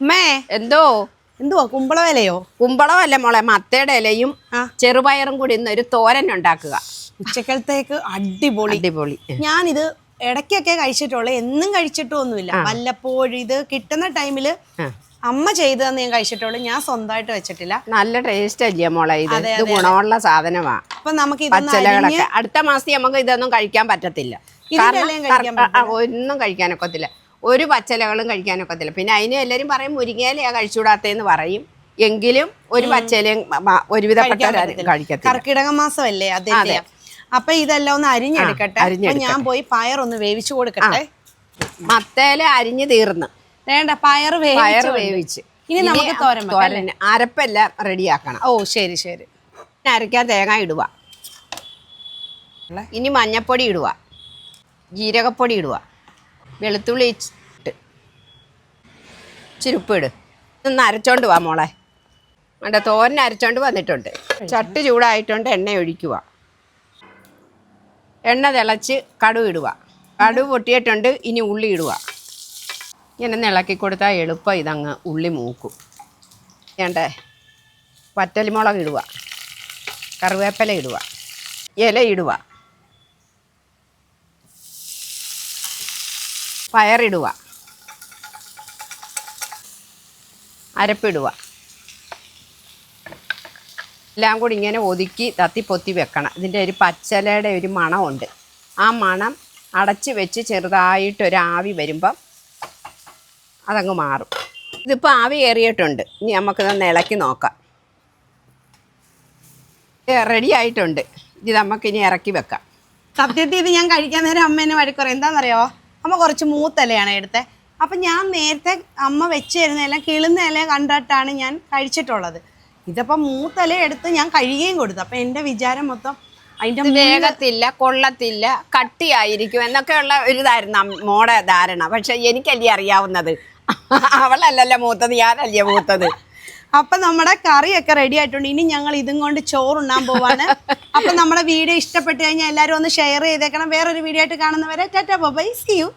അമ്മേ എന്തോ എന്തുവാ കുമ്പളവിലയോ? കുമ്പളമല്ല മോളെ, മത്തയുടെ ഇലയും ചെറുപയറും കൂടി ഇന്ന് ഒരു തോരൻ ഉണ്ടാക്കുക. ഉച്ചക്കലത്തേക്ക് അടിപൊളി. അടിപൊളി. ഞാനിത് ഇടയ്ക്കൊക്കെ കഴിച്ചിട്ടുള്ളൂ, എന്നും കഴിച്ചിട്ടൊന്നുമില്ല. വല്ലപ്പോഴും ഇത് കിട്ടുന്ന ടൈമില് അമ്മ ചെയ്തതെന്ന് ഞാൻ കഴിച്ചിട്ടുള്ളൂ, ഞാൻ സ്വന്തമായിട്ട് വെച്ചിട്ടില്ല. നല്ല ടേസ്റ്റ് അല്ലേ മോളെ, ഇത് ഗുണമുള്ള സാധനമാണ്. അപ്പൊ നമുക്ക് പച്ചലകളൊക്കെ അടുത്ത മാസം നമുക്ക് ഇതൊന്നും കഴിക്കാൻ പറ്റത്തില്ല, ഒന്നും കഴിക്കാനൊക്കത്തില്ല, ഒരു പച്ചലകളും കഴിക്കാനൊക്കത്തില്ല. പിന്നെ അതിന് എല്ലാവരും പറയും മുരിങ്ങയിലയാ കഴിച്ചുകൂടാത്തേന്ന് പറയും, എങ്കിലും ഒരു പച്ചലയും ഒരുവിധപ്പെട്ട കഴിക്കത്തില്ല. കർക്കിടക മാസമല്ലേ അതിന്റെ. അപ്പൊ ഇതെല്ലാം ഒന്ന് അരിഞ്ഞെടുക്കട്ടെ. ഞാൻ പോയി പയറൊന്ന് വേവിച്ചു കൊടുക്കട്ടെ. മത്തേല അരിഞ്ഞ് തീർന്ന് വേണ്ട, പയറ് വേവിച്ച് ഇനി നമുക്ക് തോരൻ അരപ്പെല്ലാം റെഡിയാക്കണം. ഓ ശരി ശരി. അരയ്ക്കാൻ തേങ്ങ ഇടുക, ഇനി മഞ്ഞപ്പൊടി ഇടുക, ജീരകപ്പൊടി ഇടുക, വെളുത്തുള്ളി ഇട്ട് ചുരുപ്പിട്. ഒന്ന് അരച്ചോണ്ട് വാ മോളെ. വേണ്ട, തോരൻ അരച്ചോണ്ട് വന്നിട്ടുണ്ട്. ചട്ടി ചൂടായിട്ടുണ്ട്, എണ്ണ ഒഴിക്കുക. എണ്ണ തിളച്ച് കടുക് ഇടുക. കടുക് പൊട്ടിയിട്ടുണ്ട്, ഇനി ഉള്ളി ഇടുക. ഇങ്ങനെ ഇളക്കി കൊടുത്താൽ എളുപ്പം ഇതങ്ങ് ഉള്ളി മൂക്കും. വേണ്ടേ, വറ്റൽമുളക് ഇടുക, കറിവേപ്പില ഇടുക, ഇല ഇടുക, പയറിടുക, അരപ്പിടുക. എല്ലാം കൂടി ഇങ്ങനെ ഒതുക്കി തത്തിപ്പൊത്തി വെക്കണം. ഇതിൻ്റെ ഒരു പച്ചലയുടെ ഒരു മണമുണ്ട്. ആ മണം അടച്ച് വെച്ച് ചെറുതായിട്ടൊരു ആവി വരുമ്പം അതങ്ങ് മാറും. ഇതിപ്പോൾ ആവി കയറിയിട്ടുണ്ട്, ഇനി നമുക്കിതൊന്ന് ഇളക്കി നോക്കാം. റെഡി ആയിട്ടുണ്ട്, ഇത് നമുക്കിനി ഇറക്കി വെക്കാം. സത്യത്തിൽ ഇത് ഞാൻ കഴിക്കാൻ നേരം അമ്മേനെ വഴക്കുറയും. എന്താണെന്നറിയോ, അമ്മ കുറച്ച് മൂത്തലയാണ് എടുത്തത്. അപ്പം ഞാൻ നേരത്തെ അമ്മ വെച്ച് തരുന്ന ഇല കിളുന്ന ഇല കണ്ടിട്ടാണ് ഞാൻ കഴിച്ചിട്ടുള്ളത്. ഇതിപ്പോൾ മൂത്തല എടുത്ത് ഞാൻ കഴുകുകയും കൊടുത്തു. അപ്പം എൻ്റെ വിചാരം മൊത്തം അതിൻ്റെ വേഗത്തില്ല, കൊള്ളത്തില്ല, കട്ടിയായിരിക്കും എന്നൊക്കെയുള്ള ഒരു ഇതായിരുന്നു മോടെ ധാരണ. പക്ഷെ എനിക്കല്ലേ അറിയാവുന്നത്, അവളല്ലല്ലോ മൂത്തത്, ഞാനല്ലേ മൂത്തത്. അപ്പം നമ്മുടെ കറിയൊക്കെ റെഡി ആയിട്ടുണ്ട്. ഇനി ഞങ്ങൾ ഇതും കൊണ്ട് ചോറുണ്ണാൻ പോവാണ്. അപ്പം നമ്മുടെ വീഡിയോ ഇഷ്ടപ്പെട്ട് കഴിഞ്ഞാൽ എല്ലാവരും ഒന്ന് ഷെയർ ചെയ്തേക്കണം. വേറൊരു വീഡിയോ ആയിട്ട് കാണുന്നവരെ ടാറ്റാ ബൈ, സീ യു.